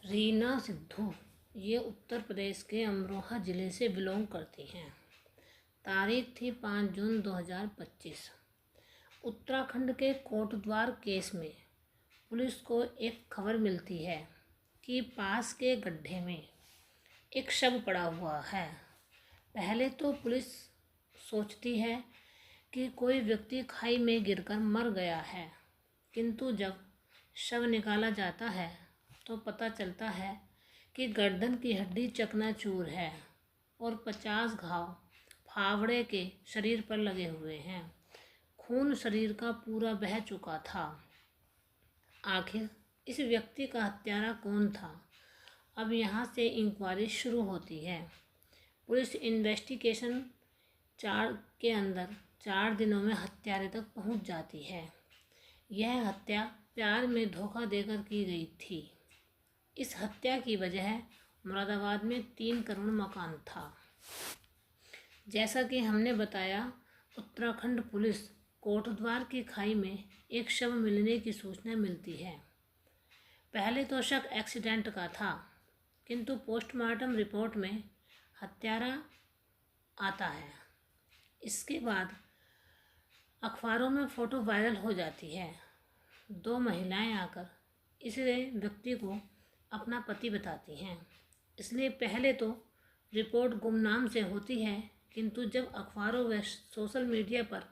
रीना सिद्धू ये उत्तर प्रदेश के अमरोहा ज़िले से बिलोंग करती हैं। तारीख थी 5 जून 2025। उत्तराखंड के कोटद्वार केस में पुलिस को एक खबर मिलती है कि पास के गड्ढे में एक शव पड़ा हुआ है। पहले तो पुलिस सोचती है कि कोई व्यक्ति खाई में गिरकर मर गया है, किंतु जब शव निकाला जाता है तो पता चलता है कि गर्दन की हड्डी चकनाचूर है और 50 घाव फावड़े के शरीर पर लगे हुए हैं। खून शरीर का पूरा बह चुका था। आखिर इस व्यक्ति का हत्यारा कौन था? अब यहाँ से इंक्वायरी शुरू होती है। पुलिस इन्वेस्टिगेशन 4 दिनों में हत्यारे तक पहुँच जाती है। यह हत्या प्यार में धोखा देकर की गई थी। इस हत्या की वजह मुरादाबाद में 3 करोड़ मकान था। जैसा कि हमने बताया, उत्तराखंड पुलिस कोटद्वार की खाई में एक शव मिलने की सूचना मिलती है। पहले तो शक एक्सीडेंट का था, किंतु पोस्टमार्टम रिपोर्ट में हत्यारा आता है। इसके बाद अखबारों में फ़ोटो वायरल हो जाती है। 2 महिलाएं आकर इस व्यक्ति को अपना पति बताती हैं। इसलिए पहले तो रिपोर्ट गुमनाम से होती है, किंतु जब अखबारों व सोशल मीडिया पर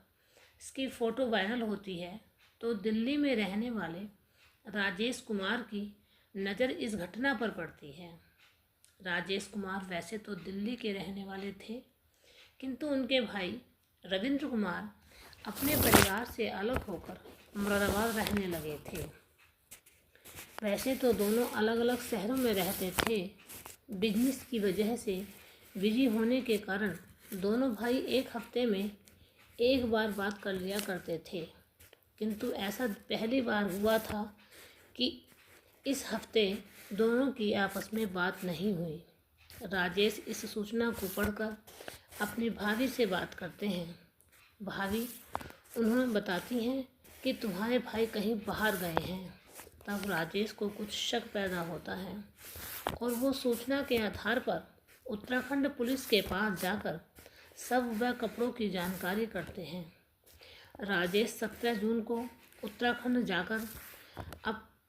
इसकी फ़ोटो वायरल होती है तो दिल्ली में रहने वाले राजेश कुमार की नज़र इस घटना पर पड़ती है। राजेश कुमार वैसे तो दिल्ली के रहने वाले थे, किंतु उनके भाई रविंद्र कुमार अपने परिवार से अलग होकर मुरादाबाद रहने लगे थे। वैसे तो दोनों अलग अलग शहरों में रहते थे। बिजनेस की वजह से बिजी होने के कारण दोनों भाई एक हफ्ते में एक बार बात कर लिया करते थे, किंतु ऐसा पहली बार हुआ था कि इस हफ्ते दोनों की आपस में बात नहीं हुई। राजेश इस सूचना को पढ़कर अपनी भाभी से बात करते हैं। भाभी उन्हें बताती हैं कि तुम्हारे भाई कहीं बाहर गए हैं। तब राजेश को कुछ शक पैदा होता है और वो सूचना के आधार पर उत्तराखंड पुलिस के पास जाकर शव व कपड़ों की जानकारी करते हैं। राजेश 17 जून को उत्तराखंड जाकर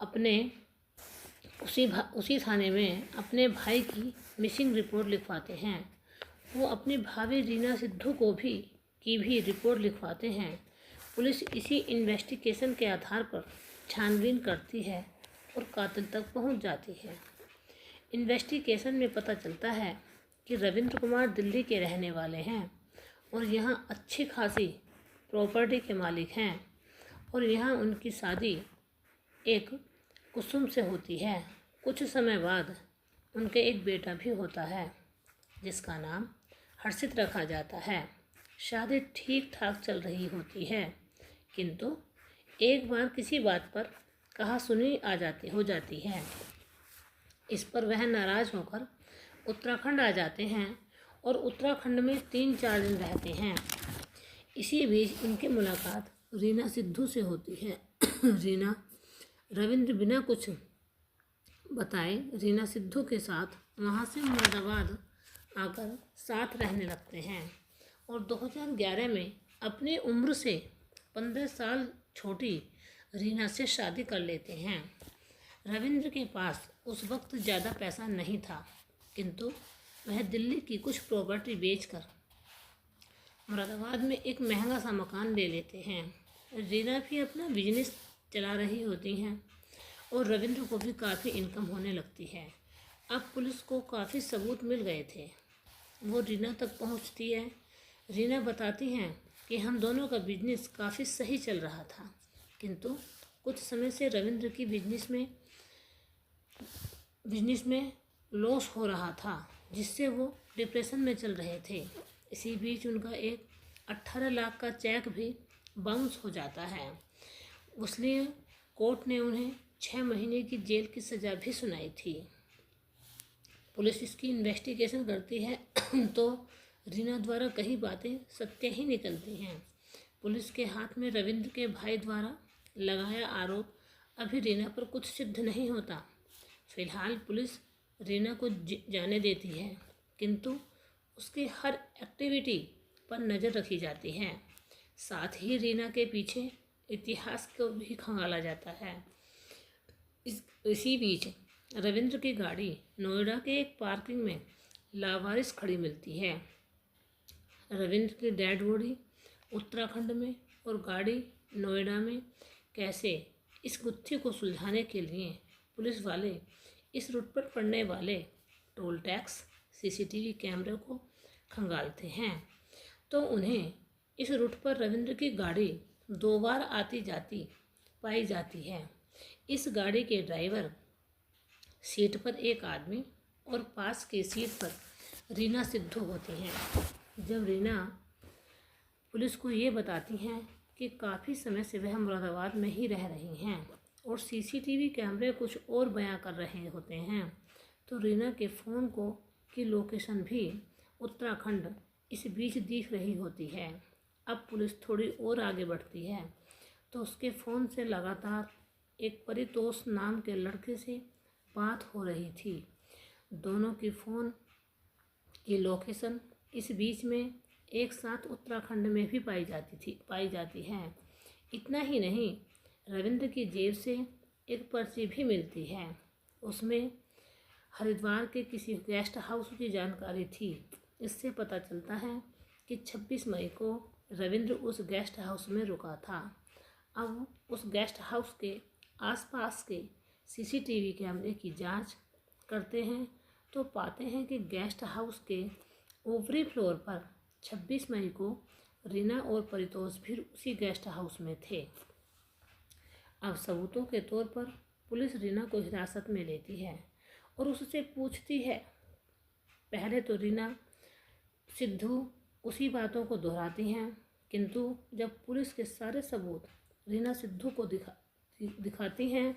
अपने उसी थाने में अपने भाई की मिसिंग रिपोर्ट लिखवाते हैं। वो अपनी भाभी रीना सिद्धू की भी रिपोर्ट लिखवाते हैं। पुलिस इसी इन्वेस्टिगेशन के आधार पर छानबीन करती है और कातिल तक पहुंच जाती है। इन्वेस्टिगेशन में पता चलता है कि रविंद्र कुमार दिल्ली के रहने वाले हैं और यहाँ अच्छी खासी प्रॉपर्टी के मालिक हैं और यहाँ उनकी शादी एक कुसुम से होती है। कुछ समय बाद उनके एक बेटा भी होता है, जिसका नाम हर्षित रखा जाता है। शादी ठीक ठाक चल रही होती है, किंतु एक बार किसी बात पर कहासुनी हो जाती है। इस पर वह नाराज़ होकर उत्तराखंड आ जाते हैं और उत्तराखंड में 3-4 दिन रहते हैं। इसी बीच इनकी मुलाकात रीना सिद्धू से होती है। रविंद्र बिना कुछ बताए रीना सिद्धू के साथ वहाँ से मुरादाबाद आकर साथ रहने लगते हैं और 2011 में अपनी उम्र से 15 साल छोटी रीना से शादी कर लेते हैं। रविंद्र के पास उस वक्त ज़्यादा पैसा नहीं था, किंतु वह दिल्ली की कुछ प्रॉपर्टी बेचकर मुरादाबाद में एक महंगा सा मकान ले लेते हैं। रीना भी अपना बिजनेस चला रही होती हैं और रविंद्र को भी काफ़ी इनकम होने लगती है। अब पुलिस को काफ़ी सबूत मिल गए थे। वो रीना तक पहुंचती है। रीना बताती हैं कि हम दोनों का बिजनेस काफ़ी सही चल रहा था, किंतु कुछ समय से रविंद्र की बिजनेस में लॉस हो रहा था, जिससे वो डिप्रेशन में चल रहे थे। इसी बीच उनका एक 18 लाख का चेक भी बाउंस हो जाता है। इसलिए कोर्ट ने उन्हें 6 महीने की जेल की सज़ा भी सुनाई थी। पुलिस इसकी इन्वेस्टिगेशन करती है तो रीना द्वारा कई बातें सत्य ही निकलती हैं। पुलिस के हाथ में रविंद्र के भाई द्वारा लगाया आरोप अभी रीना पर कुछ सिद्ध नहीं होता। फिलहाल पुलिस रीना को जाने देती है, किंतु उसकी हर एक्टिविटी पर नज़र रखी जाती है। साथ ही रीना के पीछे इतिहास को भी खंगाला जाता है। इसी बीच रविंद्र की गाड़ी नोएडा के एक पार्किंग में लावारिस खड़ी मिलती है। रविंद्र की डेड बॉडी उत्तराखंड में और गाड़ी नोएडा में। कैसे, इस गुत्थी को सुलझाने के लिए पुलिस वाले इस रूट पर पड़ने वाले टोल टैक्स, सीसीटीवी कैमरे को खंगालते हैं, तो उन्हें इस रूट पर रविंद्र की गाड़ी 2 बार आती जाती पाई जाती है। इस गाड़ी के ड्राइवर सीट पर एक आदमी और पास की सीट पर रीना सिद्धू होती हैं। जब रीना पुलिस को ये बताती हैं कि काफ़ी समय से वह मुरादाबाद में ही रह रही हैं और सीसीटीवी कैमरे कुछ और बयां कर रहे होते हैं, तो रीना के फ़ोन की लोकेशन भी उत्तराखंड इस बीच दिख रही होती है। अब पुलिस थोड़ी और आगे बढ़ती है तो उसके फ़ोन से लगातार एक परितोष नाम के लड़के से बात हो रही थी। दोनों की फ़ोन की लोकेशन इस बीच में एक साथ उत्तराखंड में भी पाई जाती है। इतना ही नहीं, रविंद्र की जेब से एक पर्ची भी मिलती है। उसमें हरिद्वार के किसी गेस्ट हाउस की जानकारी थी। इससे पता चलता है कि 26 मई को रविंद्र उस गेस्ट हाउस में रुका था। अब उस गेस्ट हाउस के आसपास के सीसीटीवी कैमरे की जांच करते हैं तो पाते हैं कि गेस्ट हाउस के ऊपरी फ्लोर पर 26 मई को रीना और परितोष भी उसी गेस्ट हाउस में थे। अब सबूतों के तौर पर पुलिस रीना को हिरासत में लेती है और उससे पूछती है। पहले तो रीना सिद्धू उसी बातों को दोहराती हैं, किंतु जब पुलिस के सारे सबूत रीना सिद्धू को दिखाती हैं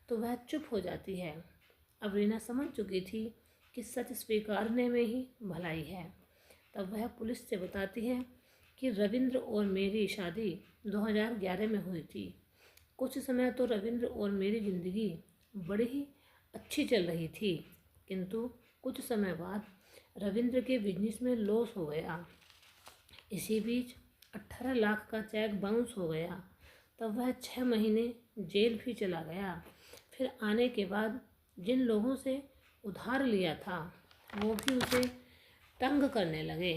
तो वह चुप हो जाती है। अब रीना समझ चुकी थी कि सच स्वीकारने में ही भलाई है। तब वह पुलिस से बताती है कि रविंद्र और मेरी शादी 2011 में हुई थी। कुछ समय तो रविंद्र और मेरी ज़िंदगी बड़ी ही अच्छी चल रही थी, किंतु कुछ समय बाद रविंद्र के बिजनेस में लॉस हो गया। इसी बीच 18 लाख का चेक बाउंस हो गया। तब वह 6 महीने जेल भी चला गया। फिर आने के बाद जिन लोगों से उधार लिया था वो भी उसे तंग करने लगे।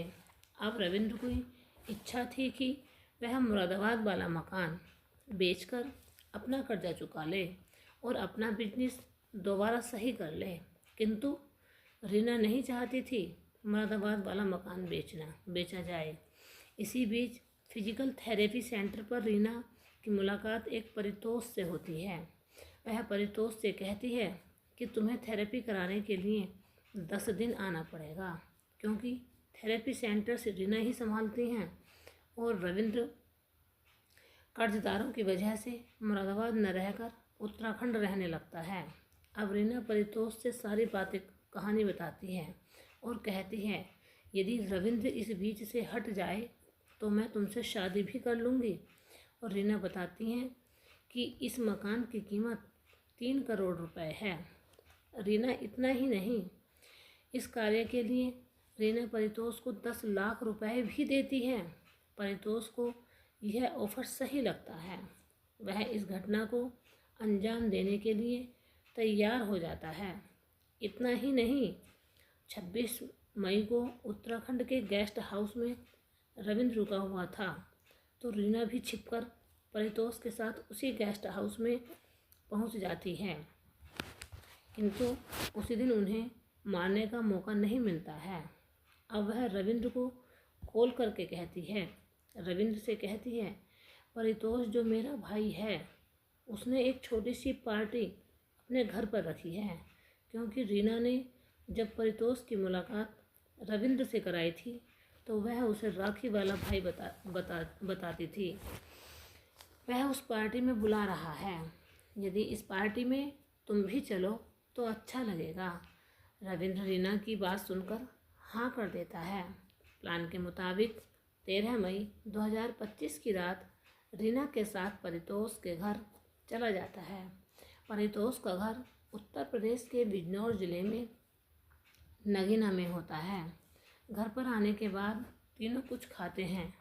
अब रविंद्र की इच्छा थी कि वह मुरादाबाद वाला मकान बेचकर अपना कर्जा चुका ले और अपना बिजनेस दोबारा सही कर ले, किंतु रीना नहीं चाहती थी मुरादाबाद वाला मकान बेचा जाए। इसी बीच फिजिकल थेरेपी सेंटर पर रीना की मुलाकात एक परितोष से होती है। वह परितोष से कहती है कि तुम्हें थेरेपी कराने के लिए 10 दिन आना पड़ेगा, क्योंकि थेरेपी सेंटर से रीना ही संभालती हैं और रविंद्र कर्जदारों की वजह से मुरादाबाद न रहकर उत्तराखंड रहने लगता है। अब रीना परितोष से सारी कहानी बताती है और कहती है, यदि रविंद्र इस बीच से हट जाए तो मैं तुमसे शादी भी कर लूँगी। और रीना बताती हैं कि इस मकान की कीमत 3 करोड़ रुपए है। रीना इतना ही नहीं, इस कार्य के लिए रीना परितोष को 10 लाख रुपए भी देती है। परितोष को यह ऑफर सही लगता है। वह इस घटना को अंजाम देने के लिए तैयार हो जाता है। इतना ही नहीं, 26 मई को उत्तराखंड के गेस्ट हाउस में रविंद्र रुका हुआ था, तो रीना भी छिपकर परितोष के साथ उसी गेस्ट हाउस में पहुंच जाती है, किंतु उसी दिन उन्हें मारने का मौका नहीं मिलता है। अब वह रविंद्र को कॉल करके रविंद्र से कहती है, परितोष जो मेरा भाई है उसने एक छोटी सी पार्टी अपने घर पर रखी है, क्योंकि रीना ने जब परितोष की मुलाकात रविंद्र से कराई थी तो वह उसे राखी वाला भाई बताती थी। वह उस पार्टी में बुला रहा है, यदि इस पार्टी में तुम भी चलो तो अच्छा लगेगा। रविंद्र रीना की बात सुनकर हाँ कर देता है। प्लान के मुताबिक 13 मई 2025 की रात रीना के साथ परितोष के घर चला जाता है। परितोष का घर उत्तर प्रदेश के बिजनौर जिले में नगीना में होता है। घर पर आने के बाद तीनों कुछ खाते हैं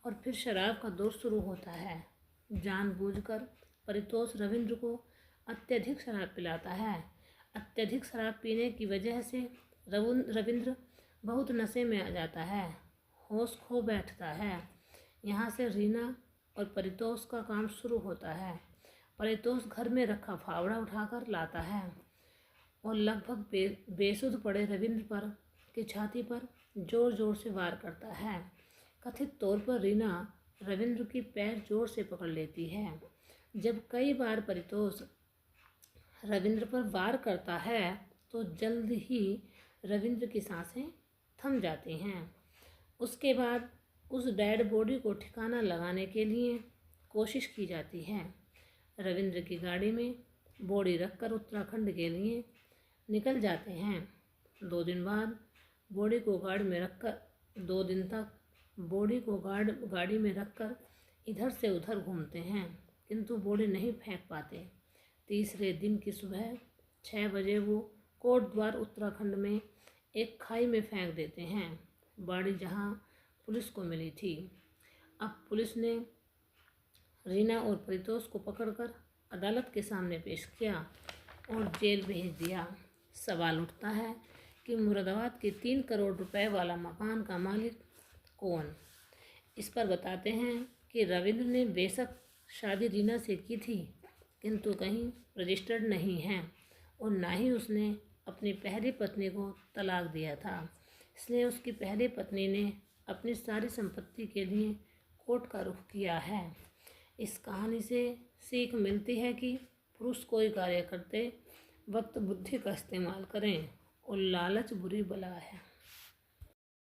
और फिर शराब का दौर शुरू होता है। जानबूझकर परितोष रविंद्र को अत्यधिक शराब पिलाता है। अत्यधिक शराब पीने की वजह से रविंद्र बहुत नशे में आ जाता है, होश खो बैठता है। यहाँ से रीना और परितोष का काम शुरू होता है। परितोष घर में रखा फावड़ा उठाकर लाता है और लगभग बेसुध पड़े रविंद्र की छाती पर जोर जोर से वार करता है। कथित तौर पर रीना रविंद्र की पैर जोर से पकड़ लेती है। जब कई बार परितोष रविंद्र पर वार करता है तो जल्द ही रविंद्र की सांसें थम जाती हैं। उसके बाद उस डेड बॉडी को ठिकाना लगाने के लिए कोशिश की जाती है। रविंद्र की गाड़ी में बॉडी रखकर उत्तराखंड के लिए निकल जाते हैं। 2 दिन बाद बॉडी को गाड़ी में रखकर 2 दिन तक बॉडी को गाड़ी में रखकर इधर से उधर घूमते हैं, किंतु बॉडी नहीं फेंक पाते। तीसरे दिन की सुबह 6 बजे वो कोटद्वार उत्तराखंड में एक खाई में फेंक देते हैं। बॉडी जहां पुलिस को मिली थी। अब पुलिस ने रीना और परितोष को पकड़कर अदालत के सामने पेश किया और जेल भेज दिया। सवाल उठता है कि मुरादाबाद के 3 करोड़ रुपए वाला मकान का मालिक कौन? इस पर बताते हैं कि रविंद्र ने बेशक शादी रीना से की थी, किंतु कहीं रजिस्टर्ड नहीं है और ना ही उसने अपनी पहली पत्नी को तलाक दिया था। इसलिए उसकी पहली पत्नी ने अपनी सारी संपत्ति के लिए कोर्ट का रुख किया है। इस कहानी से सीख मिलती है कि पुरुष कोई कार्य करते वक्त बुद्धि का इस्तेमाल करें और लालच बुरी बला है।